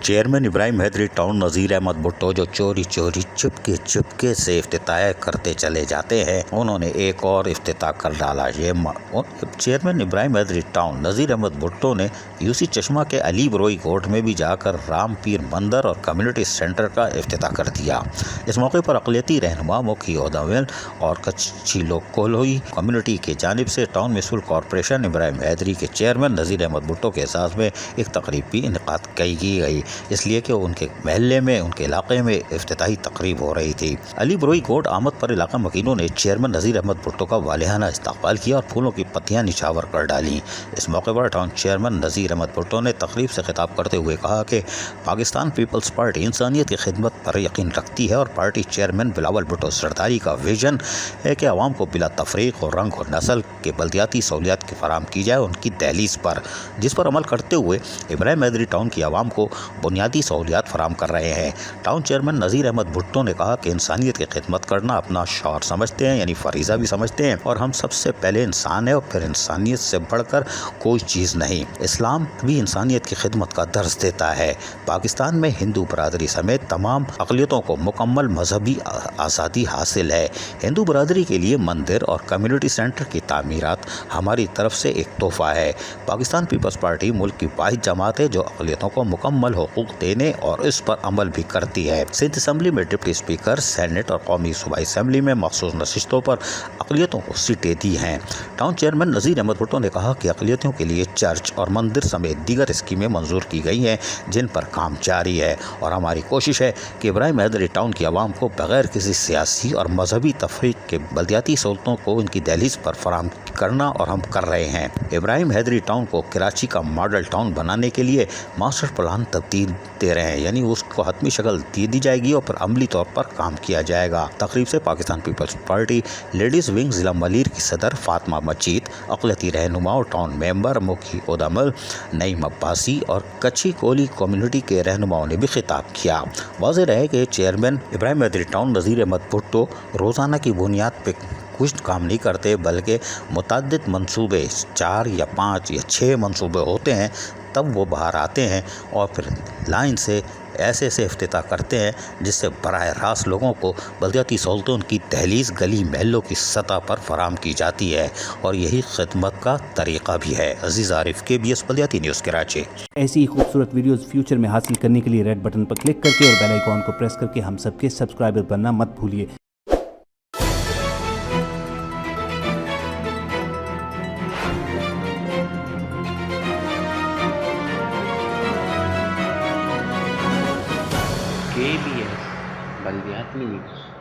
Chairman ابراہیم حیدری town Nazir Ahmad Bhutto جو چوری چپکے سے افتتاح کرتے چلے جاتے ہیں، انہوں نے ایک اور افتتاح کر ڈالا۔ چیئرمین ابراہیم حیدری ٹاؤن نذیر احمد بھٹو نے یوسی چشمہ کے علی بروئی کوٹ میں بھی جا کر رام پیر مندر اور کمیونٹی سینٹر کا افتتاح کر دیا۔ اس موقع پر اقلیتی رہنما موکی اودامل اور کچھی لوکولوئی کمیونٹی کی جانب سے ٹاؤن میونسپل کارپوریشن ابراہیم حیدری کے چیئرمین نذیر احمد بھٹو کے اعزاز میں ایک تقریب بھی انعقاد کی گئی، اس لیے کہ ان کے محلے میں، ان کے علاقے میں افتتاحی تقریب ہو رہی تھی۔ علی بروئی کوٹ آمد پر علاقہ مکینوں نے چیئرمین نذیر احمد بھٹو کا والہانہ استقبال کیا اور پھولوں کی پتیاں نچھاور کر ڈالیں۔ اس موقع پر ٹاؤن چیئرمین نذیر احمد بھٹو نے تقریب سے خطاب کرتے ہوئے کہا کہ پاکستان پیپلز پارٹی انسانیت کی خدمت پر یقین رکھتی ہے اور پارٹی چیئرمین بلاول بھٹو زرداری کا ویژن ہے کہ عوام کو بلا تفریق اور رنگ اور نسل کے بلدیاتی سہولیات کی فراہم کی جائے، ان کی دہلیز پر، جس پر عمل کرتے ہوئے ابراہیم حیدری ٹاؤن کی عوام کو بنیادی سہولیات فراہم کر رہے ہیں۔ ٹاؤن چیئرمین نذیر احمد بھٹو نے کہا کہ انسانیت کی خدمت کرنا اپنا شعار سمجھتے ہیں، یعنی فریضہ بھی سمجھتے ہیں، اور ہم سب سے پہلے انسان ہے اور پھر انسانیت سے بڑھ کر کوئی چیز نہیں۔ اسلام بھی انسانیت کی خدمت کا درس دیتا ہے۔ پاکستان میں ہندو برادری سمیت تمام اقلیتوں کو مکمل مذہبی آزادی حاصل ہے۔ ہندو برادری کے لیے مندر اور کمیونٹی سینٹر کی تعمیرات ہماری طرف سے ایک تحفہ ہے۔ پاکستان پیپلز پارٹی ملک کی واحد جماعت ہے جو اقلیتوں کو مکمل حقوق دینے اور اس پر عمل بھی کرتی ہے۔ سندھ اسمبلی میں ڈپٹی اسپیکر، سینیٹ اور قومی صوبائی اسمبلی میں مخصوص نشستوں پر اقلیتوں کو سیٹیں دی ہیں۔ ٹاؤن چیئرمین نذیر احمد بھٹو نے کہا کہ اقلیتوں کے لیے چرچ اور مندر سمیت دیگر اسکیمیں منظور کی گئی ہیں جن پر کام جاری ہے، اور ہماری کوشش ہے کہ ابراہیم حیدری ٹاؤن کی عوام کو بغیر کسی سیاسی اور مذہبی تفریق کے بلدیاتی سہولتوں کو ان کی دہلیز پر فراہم کرنا، اور ہم کر رہے ہیں۔ ابراہیم حیدری ٹاؤن کو کراچی کا ماڈل ٹاؤن بنانے کے لیے ماسٹر پلان تبدیل دے رہے ہیں، یعنی اس کو حتمی شکل دی جائے گی اور پھر عملی طور پر کام کیا جائے گا۔ تقریب سے Pakistan peoples party ladies wing ضلع ملیر کی صدر فاطمہ مجید، اقلیتی رہنما اور ٹاؤن ممبر موکی اودامل، نعیم عباسی اور کچھی کولی کمیونٹی کے رہنماؤں نے بھی خطاب کیا۔ واضح رہے کہ چیئرمین ابراہیم حیدری ٹاؤن نذیر احمد بھٹو روزانہ کی بنیاد پہ کچھ کام نہیں کرتے، بلکہ متعدد منصوبے، 4 یا 5 یا 6 منصوبے ہوتے ہیں، تب وہ باہر آتے ہیں اور پھر لائن سے ایسے افتتاح کرتے ہیں جس سے براہ راست لوگوں کو بلدیاتی سہولتوں کی دہلیز گلی محلوں کی سطح پر فراہم کی جاتی ہے، اور یہی خدمت کا طریقہ بھی ہے۔ عزیز عارف، KBS بلدیاتی نیوز کراچی۔ ایسی ہی خوبصورت ویڈیوز فیوچر میں حاصل کرنے کے لیے ریڈ بٹن پر کلک کر کے اور بیل آئیکن کو پریس کر کے ہم سب کے سبسکرائبر بننا مت بھولیے۔ KBS بلدیاتی نیوز۔